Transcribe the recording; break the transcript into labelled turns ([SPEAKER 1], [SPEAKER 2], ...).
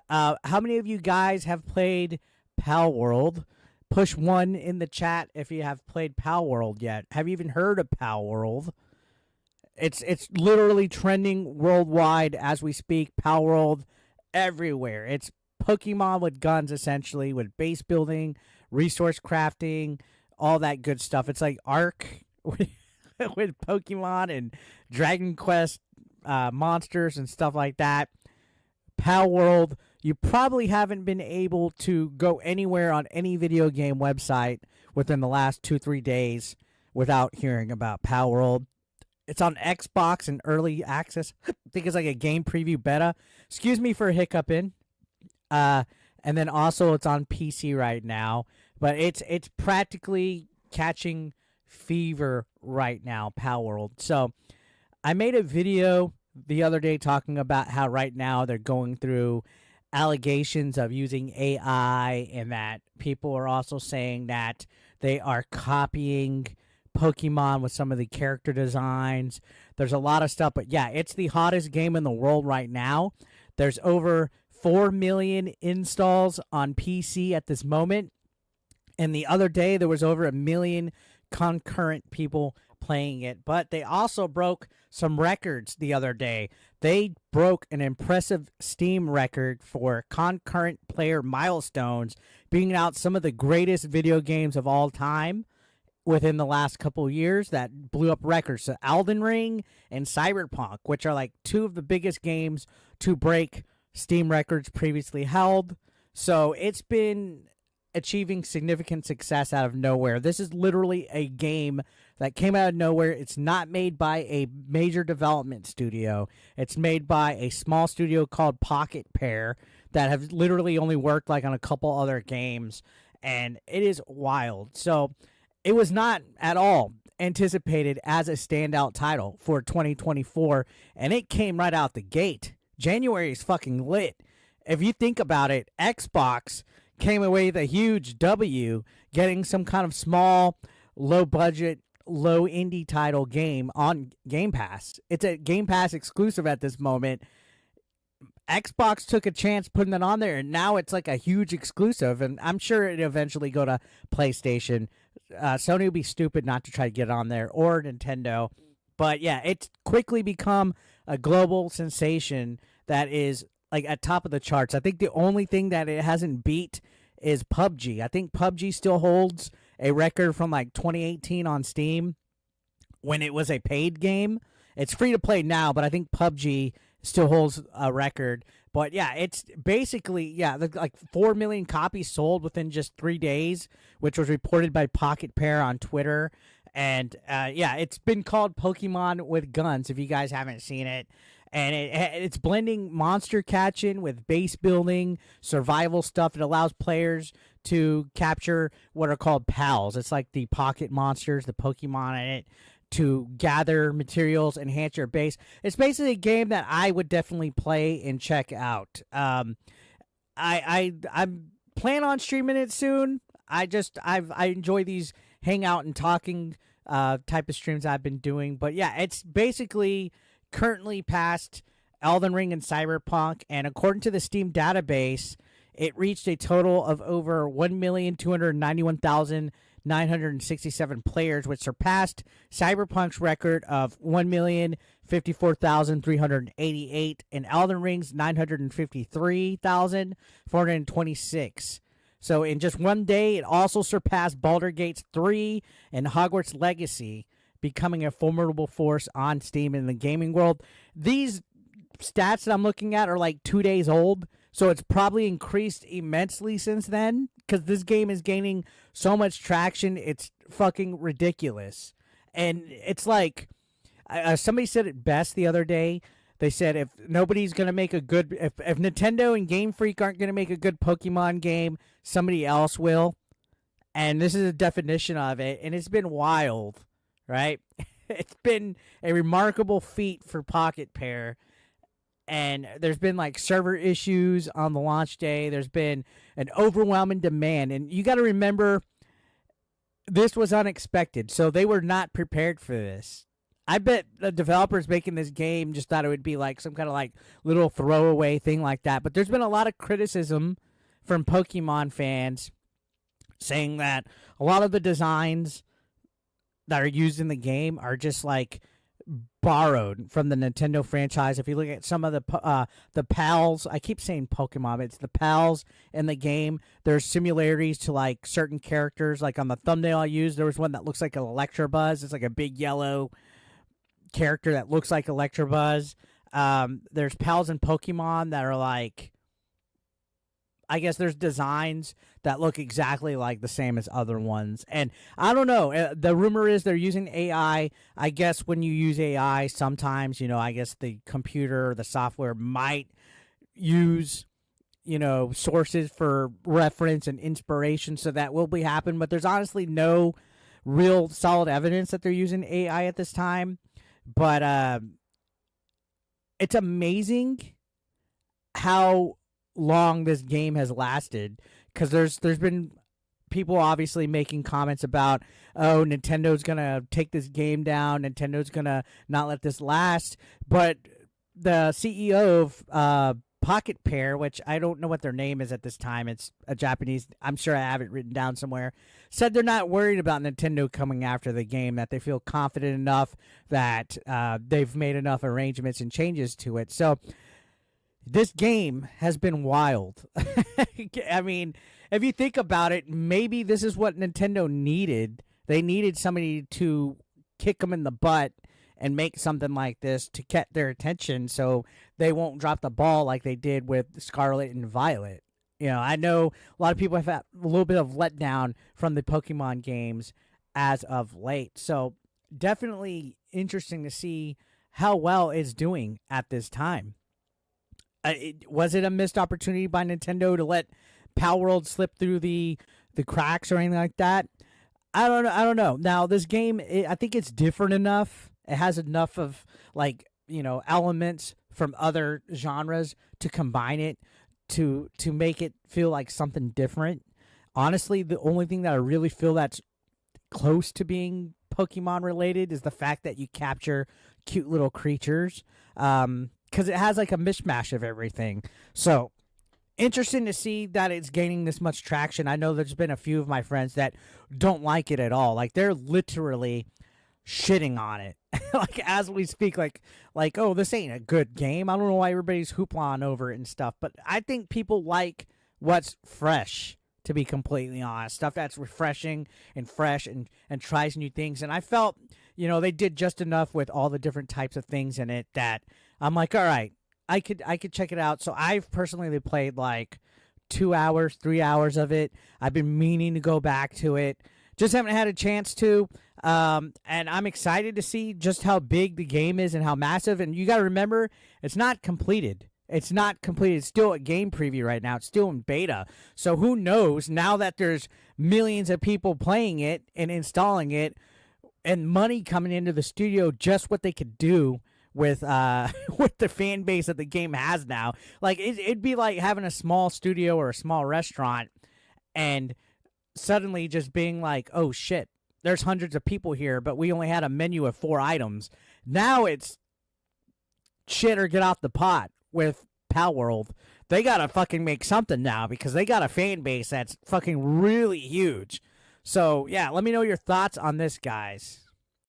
[SPEAKER 1] How many of you guys have played Palworld? Push one in the chat if you have played Palworld yet. Have you even heard of Palworld? It's literally trending worldwide as we speak. Palworld everywhere. It's Pokemon with guns, essentially, with base building, resource crafting, all that good stuff. It's like Ark with Pokemon and Dragon Quest monsters and stuff like that. Palworld, you probably haven't been able to go anywhere on any video game website within the last 2-3 days without hearing about Palworld. It's on Xbox in early access. I think it's like a game preview beta. Excuse me for hiccuping. And then also it's on PC right now, but it's practically catching fever right now, Palworld. So I made a video the other day talking about how right now they're going through allegations of using AI, and that people are also saying that they are copying Pokemon with some of the character designs. There's a lot of stuff, but yeah, it's the hottest game in the world right now. There's over 4 million installs on PC at this moment. And the other day, there was over 1 million concurrent people playing it. But they also broke some records the other day. They broke an impressive Steam record for concurrent player milestones, being out some of the greatest video games of all time within the last couple of years that blew up records. So Elden Ring and Cyberpunk, which are like two of the biggest games to break Steam records previously held. So it's been achieving significant success out of nowhere. This is literally a game that came out of nowhere. It's not made by a major development studio. It's made by a small studio called Pocket Pair that have literally only worked like on a couple other games, and it is wild. So it was not at all anticipated as a standout title for 2024, and it came right out the gate. January is fucking lit. If you think about it, Xbox came away with a huge W, getting some kind of small, low-budget, low-indie title game on Game Pass. It's a Game Pass exclusive at this moment. Xbox took a chance putting it on there, and now it's like a huge exclusive, and I'm sure it'll eventually go to PlayStation. Sony would be stupid not to try to get it on there, or Nintendo. But yeah, it's quickly become a global sensation that is like at top of the charts. I think the only thing that it hasn't beat is PUBG. I think PUBG still holds a record from like 2018 on Steam when it was a paid game. It's free to play now, but I think PUBG still holds a record. But yeah, it's basically, yeah, like 4 million copies sold within just 3 days, which was reported by Pocket Pair on Twitter. And yeah, it's been called Pokemon with guns, if you guys haven't seen it. And it's blending monster catching with base building, survival stuff. It allows players to capture what are called pals. It's like the pocket monsters, the Pokemon in it, to gather materials, enhance your base. It's basically a game that I would definitely play and check out. I'm plan on streaming it soon. I enjoy these hangout and talking type of streams I've been doing. But yeah, it's basically currently past Elden Ring and Cyberpunk, and according to the Steam database, it reached a total of over 1,291,967 players, which surpassed Cyberpunk's record of 1,054,388 and Elden Ring's 953,426. So in just one day, it also surpassed Baldur Gates 3 and Hogwarts Legacy, becoming a formidable force on Steam in the gaming world. These stats that I'm looking at are like 2 days old, so it's probably increased immensely since then, because this game is gaining so much traction. It's fucking ridiculous. And it's like, somebody said it best the other day. They said if nobody's going to make a good, if Nintendo and Game Freak aren't going to make a good Pokemon game, somebody else will. And this is a definition of it, and it's been wild, right? It's been a remarkable feat for Pocket Pair. And there's been like server issues on the launch day. There's been an overwhelming demand. And you got to remember, this was unexpected. So they were not prepared for this. I bet the developers making this game just thought it would be like some kind of like little throwaway thing like that. But there's been a lot of criticism from Pokemon fans saying that a lot of the designs that are used in the game are just like borrowed from the Nintendo franchise. If you look at some of the pals, I keep saying Pokemon, but it's the pals in the game. There's similarities to like certain characters. Like on the thumbnail I used, there was one that looks like an Electabuzz. It's like a big yellow character that looks like Electabuzz. There's pals in Pokemon that are like, I guess there's designs that look exactly like the same as other ones. And I don't know. The rumor is they're using AI. I guess when you use AI, sometimes, I guess the computer or the software might use, sources for reference and inspiration. So that will be happening. But there's honestly no real solid evidence that they're using AI at this time. But it's amazing how long this game has lasted, because there's been people obviously making comments about, oh, Nintendo's gonna take this game down, Nintendo's gonna not let this last. But the CEO of Pocket Pair, which I don't know what their name is at this time, it's a Japanese, I'm sure I have it written down somewhere, said they're not worried about Nintendo coming after the game, that they feel confident enough that they've made enough arrangements and changes to it. So this game has been wild. I mean, if you think about it, maybe this is what Nintendo needed. They needed somebody to kick them in the butt and make something like this to get their attention so they won't drop the ball like they did with Scarlet and Violet. I know a lot of people have had a little bit of letdown from the Pokemon games as of late. So definitely interesting to see how well it's doing at this time. Was it a missed opportunity by Nintendo to let Palworld slip through the cracks or anything like that? I don't know. Now, this game, I think it's different enough. It has enough of elements from other genres to combine it to make it feel like something different. Honestly, the only thing that I really feel that's close to being Pokemon related is the fact that you capture cute little creatures. Because it has like a mishmash of everything. So interesting to see that it's gaining this much traction. I know there's been a few of my friends that don't like it at all. Like they're literally shitting on it. Like as we speak, like, oh, this ain't a good game. I don't know why everybody's hoopla over it and stuff. But I think people like what's fresh, to be completely honest. Stuff that's refreshing and fresh and tries new things. And I felt, they did just enough with all the different types of things in it that I'm like, all right, I could check it out. So I've personally played like 2 hours, 3 hours of it. I've been meaning to go back to it. Just haven't had a chance to. And I'm excited to see just how big the game is and how massive. And you got to remember, it's not completed. It's not completed. It's still a game preview right now. It's still in beta. So who knows, now that there's millions of people playing it and installing it and money coming into the studio, just what they could do with with the fan base that the game has now. Like it'd be like having a small studio or a small restaurant and suddenly just being like, oh shit, there's hundreds of people here, but we only had a menu of 4 items. Now it's shit or get off the pot with Palworld. They gotta fucking make something now because they got a fan base that's fucking really huge. So yeah, let me know your thoughts on this, guys.